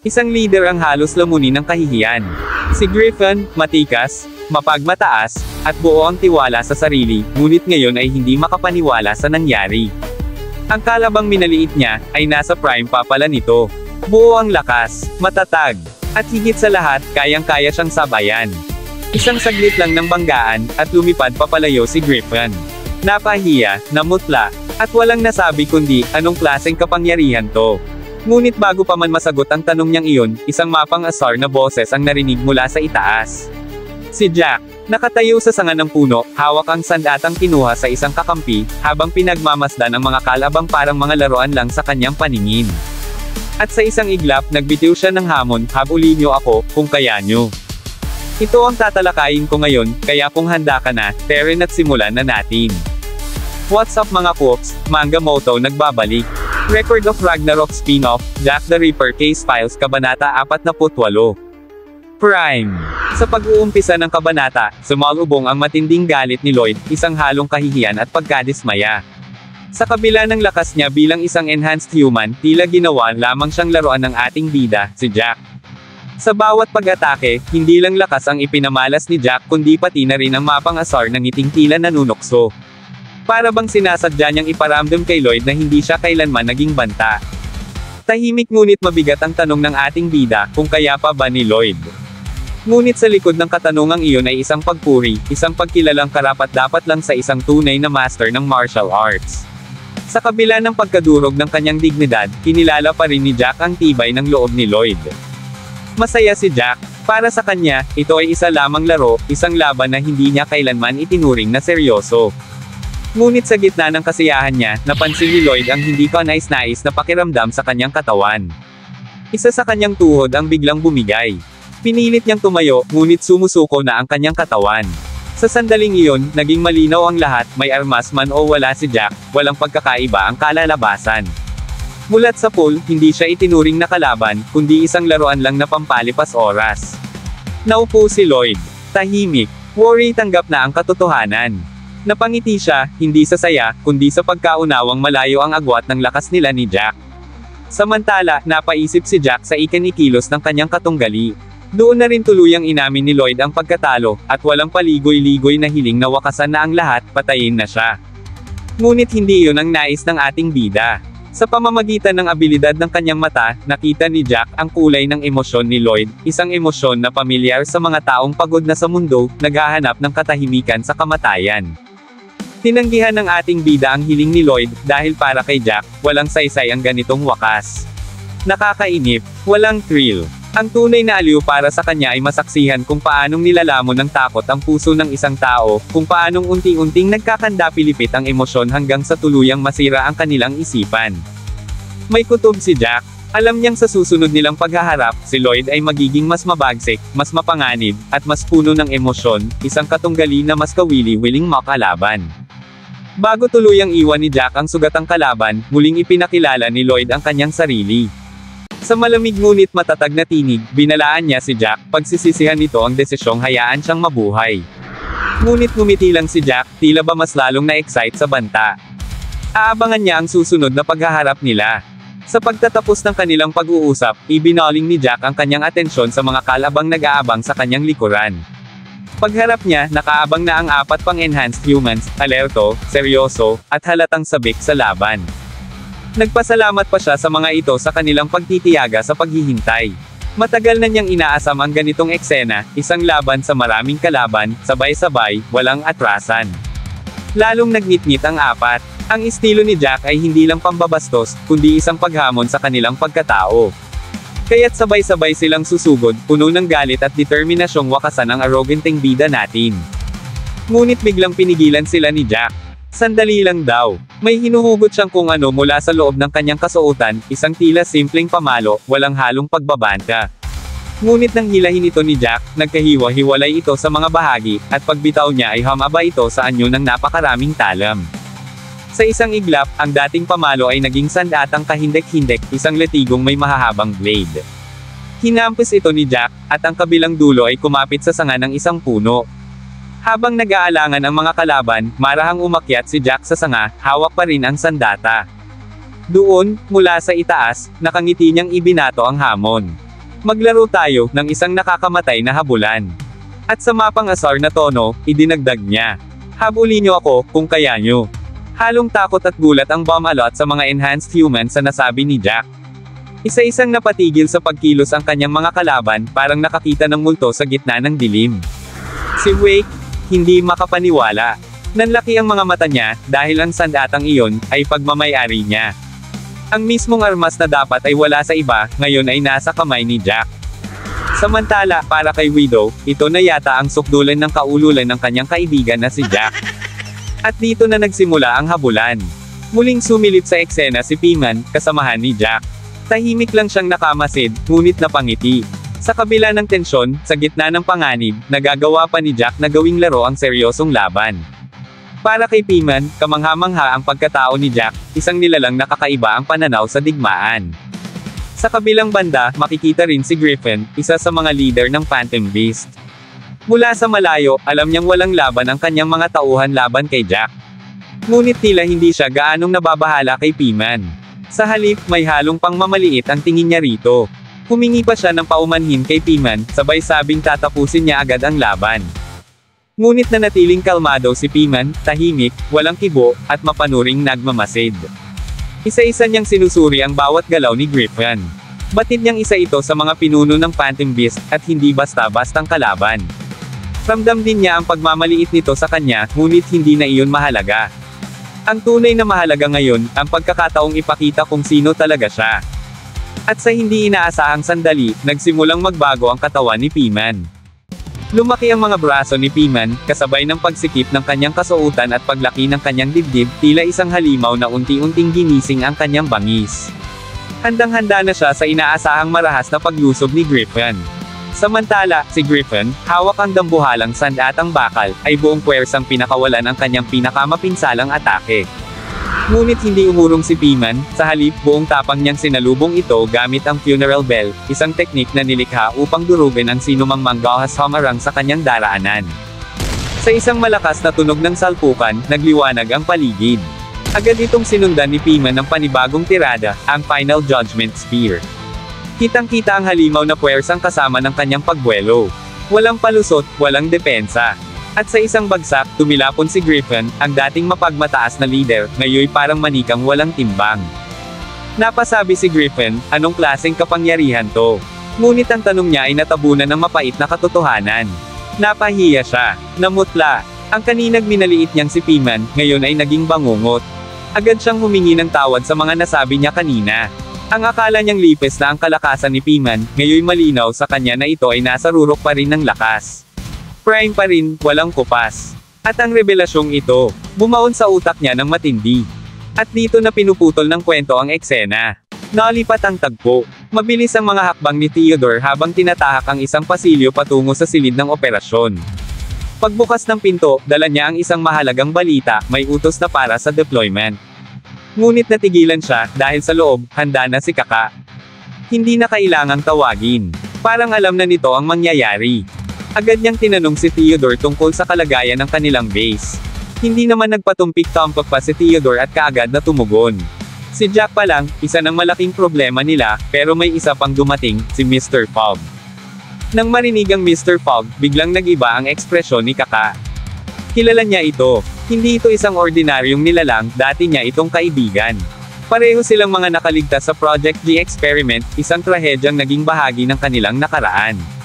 Isang leader ang halos lamunin ng kahihiyan. Si Griffin, matikas, mapagmataas, at buo ang tiwala sa sarili, ngunit ngayon ay hindi makapaniwala sa nangyari. Ang kalabang minaliit niya, ay nasa prime pa pala nito. Buo ang lakas, matatag, at higit sa lahat, kayang-kaya siyang sabayan. Isang saglit lang ng banggaan, at lumipad papalayo si Griffin. Napahiya, namutla, at walang nasabi kundi, anong klaseng kapangyarihan to? Ngunit bago pa man masagot ang tanong niyang iyon, isang mapang-asar na boses ang narinig mula sa itaas. Si Jack, nakatayo sa sanga ng puno, hawak ang sandatang kinuha sa isang kakampi, habang pinagmamasdan ang mga kalabang parang mga laruan lang sa kanyang paningin. At sa isang iglap, nagbitiw siya ng hamon, habulin niyo ako, kung kaya niyo. Ito ang tatalakayin ko ngayon, kaya kung handa ka na, Teren at simulan na natin. What's up mga Cooks, Manga Moto nagbabalik. Record of Ragnarok spin-off, Jack the Ripper Case Files Kabanata 48. Prime. Sa pag-uumpisa ng kabanata, sumalubong ang matinding galit ni Lloyd, isang halong kahihiyan at pagkadismaya. Sa kabila ng lakas niya bilang isang enhanced human, tila ginawa lamang siyang laruan ng ating bida, si Jack. Sa bawat pag-atake, hindi lang lakas ang ipinamalas ni Jack kundi pati na rin ang mapang-asar ng ngiting tila nanunukso. Para bang sinasadya niyang iparamdam kay Lloyd na hindi siya kailanman naging banta. Tahimik ngunit mabigat ang tanong ng ating bida, kung kaya pa ba ni Lloyd. Ngunit sa likod ng katanungang iyon ay isang pagpuri, isang pagkilalang karapat-dapat lang sa isang tunay na master ng martial arts. Sa kabila ng pagkadurog ng kanyang dignidad, kinilala pa rin ni Jack ang tibay ng loob ni Lloyd. Masaya si Jack. Para sa kanya, ito ay isa lamang laro, isang laban na hindi niya kailanman itinuring na seryoso. Ngunit sa gitna ng kasiyahan niya, napansin ni Lloyd ang hindi kanais-nais na pakiramdam sa kanyang katawan. Isa sa kanyang tuhod ang biglang bumigay. Pinilit niyang tumayo, ngunit sumusuko na ang kanyang katawan. Sa sandaling iyon, naging malinaw ang lahat, may armas man o wala si Jack, walang pagkakaiba ang kalalabasan. Mulat sa pool, hindi siya itinuring na kalaban, kundi isang laruan lang na pampalipas oras. Naupo si Lloyd. Tahimik. Worry tanggap na ang katotohanan. Napangiti siya, hindi sa saya, kundi sa pagkaunawang malayo ang agwat ng lakas nila ni Jack. Samantala, napaisip si Jack sa ikinikilos ng kanyang katunggali. Doon na rin tuluyang inamin ni Lloyd ang pagkatalo, at walang paligoy-ligoy na hiling na wakasan na ang lahat, patayin na siya. Ngunit hindi iyon ang nais ng ating bida. Sa pamamagitan ng abilidad ng kanyang mata, nakita ni Jack ang kulay ng emosyon ni Lloyd, isang emosyon na pamilyar sa mga taong pagod na sa mundo, naghahanap ng katahimikan sa kamatayan. Tinanggihan ng ating bida ang hiling ni Lloyd, dahil para kay Jack, walang saysay ang ganitong wakas. Nakakainip, walang thrill. Ang tunay na aliw para sa kanya ay masaksihan kung paanong nilalamon ng takot ang puso ng isang tao, kung paanong unti-unting nagkakandapilipit ang emosyon hanggang sa tuluyang masira ang kanilang isipan. May kutob si Jack. Alam niyang sa susunod nilang paghaharap, si Lloyd ay magiging mas mabagsik, mas mapanganib, at mas puno ng emosyon, isang katunggali na mas kawili-wiling makalaban. Bago tuluyang iwan ni Jack ang sugatang kalaban, muling ipinakilala ni Lloyd ang kanyang sarili. Sa malamig ngunit matatag na tinig, binalaan niya si Jack, pagsisisihan nito ang desisyong hayaan siyang mabuhay. Ngunit ngumiti lang si Jack, tila ba mas lalong na-excite sa banta. Aabangan niya ang susunod na paghaharap nila. Sa pagtatapos ng kanilang pag-uusap, ibinaling ni Jack ang kanyang atensyon sa mga kalabang nag-aabang sa kanyang likuran. Pagharap niya, nakaabang na ang 4 pang enhanced humans, alerto, seryoso, at halatang sabik sa laban. Nagpasalamat pa siya sa mga ito sa kanilang pagtitiyaga sa paghihintay. Matagal na niyang inaasam ang ganitong eksena, isang laban sa maraming kalaban, sabay-sabay, walang atrasan. Lalong nagnitngit ang 4. Ang estilo ni Jack ay hindi lang pambabastos, kundi isang paghamon sa kanilang pagkatao. Kaya't sabay-sabay silang susugod, puno ng galit at determinasyong wakasan ang arroganteng bida natin. Ngunit biglang pinigilan sila ni Jack. Sandali lang daw. May hinuhugot siyang kung ano mula sa loob ng kanyang kasuotan, isang tila simpleng pamalo, walang halong pagbabanta. Ngunit nang hilahin ito ni Jack, nagkahiwa-hiwalay ito sa mga bahagi, at pagbitaw niya ay humaba ito sa anyo ng napakaraming talam. Sa isang iglap, ang dating pamalo ay naging sandatang kahindek-hindek, isang latigong may mahahabang blade. Hinampis ito ni Jack, at ang kabilang dulo ay kumapit sa sanga ng isang puno. Habang nag-aalangan ang mga kalaban, marahang umakyat si Jack sa sanga, hawak pa rin ang sandata. Doon, mula sa itaas, nakangiti niyang ibinato ang hamon. Maglaro tayo ng isang nakakamatay na habulan. At sa mapang asar na tono, idinagdag niya. Habulin niyo ako, kung kaya niyo. Halong takot at gulat ang bumalot sa mga enhanced humans sa nasabi ni Jack. Isa-isang napatigil sa pagkilos ang kanyang mga kalaban, parang nakakita ng multo sa gitna ng dilim. Si Wake, hindi makapaniwala. Nanlaki ang mga mata niya, dahil ang sandatang iyon, ay pagmamayari niya. Ang mismong armas na dapat ay wala sa iba, ngayon ay nasa kamay ni Jack. Samantala, para kay Widow, ito na yata ang sukdulan ng kaululan ng kanyang kaibigan na si Jack. At dito na nagsimula ang habulan. Muling sumilip sa eksena si Piman, kasamahan ni Jack. Tahimik lang siyang nakamasid, ngunit napangiti. Sa kabila ng tensyon, sa gitna ng panganib, nagagawa pa ni Jack na gawing laro ang seryosong laban. Para kay Piman, kamangha-mangha ang pagkatao ni Jack, isang nilalang nakakaiba ang pananaw sa digmaan. Sa kabilang banda, makikita rin si Griffin, isa sa mga leader ng Phantom Beast. Mula sa malayo, alam niyang walang laban ang kanyang mga tauhan laban kay Jack. Ngunit tila hindi siya gaanong nababahala kay Piman. Sa halip, may halong pangmamaliit ang tingin niya rito. Humingi pa siya ng paumanhin kay Piman, sabay sabing tatapusin niya agad ang laban. Ngunit nanatiling kalmado si Piman, tahimik, walang kibo, at mapanuring nagmamasid. Isa-isa niyang sinusuri ang bawat galaw ni Griffin. Batid niyang isa ito sa mga pinuno ng Phantom Beast, at hindi basta-bastang kalaban. Ramdam din niya ang pagmamaliit nito sa kanya, ngunit hindi na iyon mahalaga. Ang tunay na mahalaga ngayon, ang pagkakataong ipakita kung sino talaga siya. At sa hindi inaasahang sandali, nagsimulang magbago ang katawan ni Piman. Lumaki ang mga braso ni Piman, kasabay ng pagsikip ng kanyang kasuotan at paglaki ng kanyang dibdib, tila isang halimaw na unti-unting ginising ang kanyang bangis. Handang-handa na siya sa inaasahang marahas na paglusob ni Griffin. Samantala, si Griffin, hawak ang dambuhalang sandatang bakal, ay buong puwersang pinakawalan ang kanyang pinakamapinsalang atake. Ngunit hindi umurong si Piman, sa halip buong tapang niyang sinalubong ito gamit ang funeral bell, isang teknik na nilikha upang durugin ang sinumang manggahas hamarang sa kanyang daraanan. Sa isang malakas na tunog ng salpukan, nagliwanag ang paligid. Agad itong sinundan ni Piman ng panibagong tirada, ang Final Judgment Spear. Kitang-kita ang halimaw na puwersang kasama ng kanyang pagbuwelo. Walang palusot, walang depensa. At sa isang bagsak, tumilapon si Griffin, ang dating mapagmataas na leader, ngayon parang manikang walang timbang. Napasabi si Griffin, anong klaseng kapangyarihan to? Ngunit ang tanong niya ay natabunan ng mapait na katotohanan. Napahiya siya. Namutla. Ang kaninag minaliit niyang si Piman, ngayon ay naging bangungot. Agad siyang humingi ng tawad sa mga nasabi niya kanina. Ang akala niyang lipes na ang kalakasan ni Piman, ngayon malinaw sa kanya na ito ay nasa rurok pa rin ng lakas. Prime pa rin, walang kupas. At ang revelasyong ito, bumaon sa utak niya ng matindi. At dito na pinuputol ng kwento ang eksena. Nalipat ang tagpo. Mabilis ang mga hakbang ni Theodore habang tinatahak ang isang pasilyo patungo sa silid ng operasyon. Pagbukas ng pinto, dala niya ang isang mahalagang balita, may utos na para sa deployment. Ngunit natigilan siya, dahil sa loob, handa na si Kaka. Hindi na kailangang tawagin. Parang alam na nito ang mangyayari. Agad niyang tinanong si Theodore tungkol sa kalagayan ng kanilang base. Hindi naman nagpatumpik-tampok pa si Theodore at kaagad na tumugon. Si Jack pa lang, isa ng malaking problema nila, pero may isa pang dumating, si Mr. Fogg. Nang marinig ang Mr. Fogg, biglang nag-iba ang ekspresyon ni Kaka. Kilala niya ito. Hindi ito isang ordinaryong nilalang, dati niya itong kaibigan. Pareho silang mga nakaligtas sa Project G experiment, isang trahedyang naging bahagi ng kanilang nakaraan.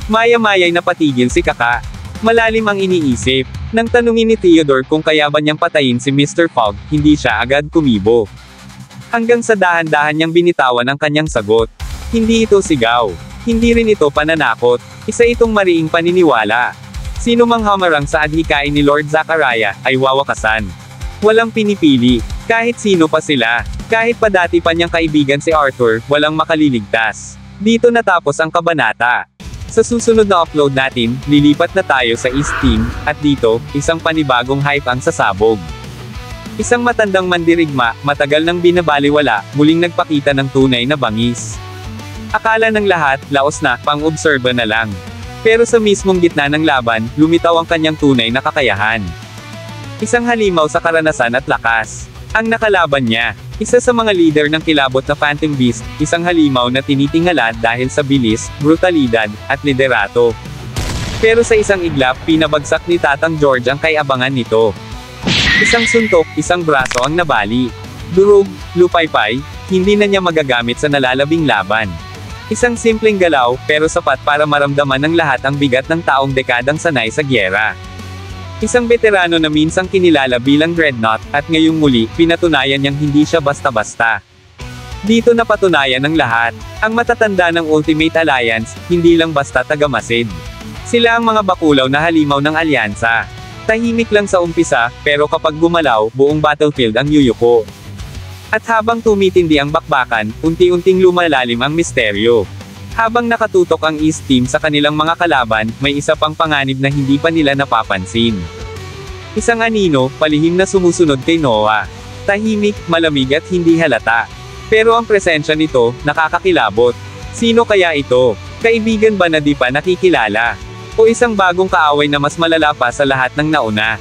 Maya-maya'y napatigil si Kaka. Malalim ang iniisip. Nang tanungin ni Theodore kung kaya ba niyang patayin si Mr. Fogg, hindi siya agad kumibo. Hanggang sa dahan-dahan niyang binitawan ang kanyang sagot. Hindi ito sigaw. Hindi rin ito pananakot. Isa itong mariing paniniwala. Sino mang hamarang sa adhikain ni Lord Zachariah, ay wawakasan. Walang pinipili. Kahit sino pa sila. Kahit pa dati pa niyang kaibigan si Arthur, walang makaliligtas. Dito natapos ang kabanata. Sa susunod na upload natin, lilipat na tayo sa East Team, at dito, isang panibagong hype ang sasabog. Isang matandang mandirigma, matagal nang binabaliwala, muling nagpakita ng tunay na bangis. Akala ng lahat, laos na, pang-obserba na lang. Pero sa mismong gitna ng laban, lumitaw ang kanyang tunay na kakayahan. Isang halimaw sa karanasan at lakas. Ang nakalaban niya, isa sa mga leader ng kilabot na Phantom Beast, isang halimaw na tinitingala dahil sa bilis, brutalidad, at liderato. Pero sa isang iglap, pinabagsak ni Tatang George ang kay-abangan nito. Isang suntok, isang braso ang nabali. Durog, lupaypay, hindi na niya magagamit sa nalalabing laban. Isang simpleng galaw, pero sapat para maramdaman ng lahat ang bigat ng taong dekadang sanay sa gyera. Isang veterano na minsang kinilala bilang Dreadnought, at ngayong muli, pinatunayan niyang hindi siya basta-basta. Dito napatunayan ng lahat, ang matatanda ng Ultimate Alliance, hindi lang basta tagamasid. Sila ang mga bakulaw na halimaw ng alyansa. Tahimik lang sa umpisa, pero kapag gumalaw, buong battlefield ang yuyuko. At habang tumitindi ang bakbakan, unti-unting lumalalim ang misteryo. Habang nakatutok ang East Team sa kanilang mga kalaban, may isa pang panganib na hindi pa nila napapansin. Isang anino, palihim na sumusunod kay Noah. Tahimik, malamig at hindi halata. Pero ang presensya nito, nakakakilabot. Sino kaya ito? Kaibigan ba na di pa nakikilala? O isang bagong kaaway na mas malala pa sa lahat ng nauna?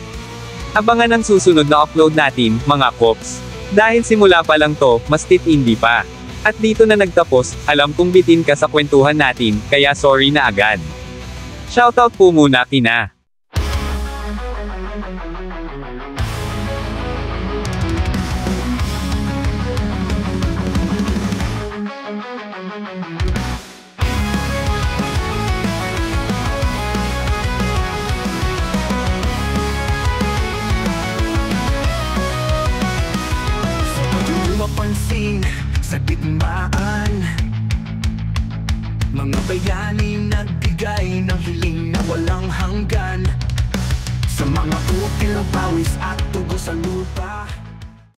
Abangan ang susunod na upload natin, mga Kops. Dahil simula pa lang to, mas titindi pa. At dito na nagtapos, alam kong bitin ka sa kwentuhan natin, kaya sorry na agad. Shoutout po muna kina mapansin sa digmaan, mga bayani nagbigay ng hiling na walang hanggan, sa mga ukil, pawis at tugo sa lupa.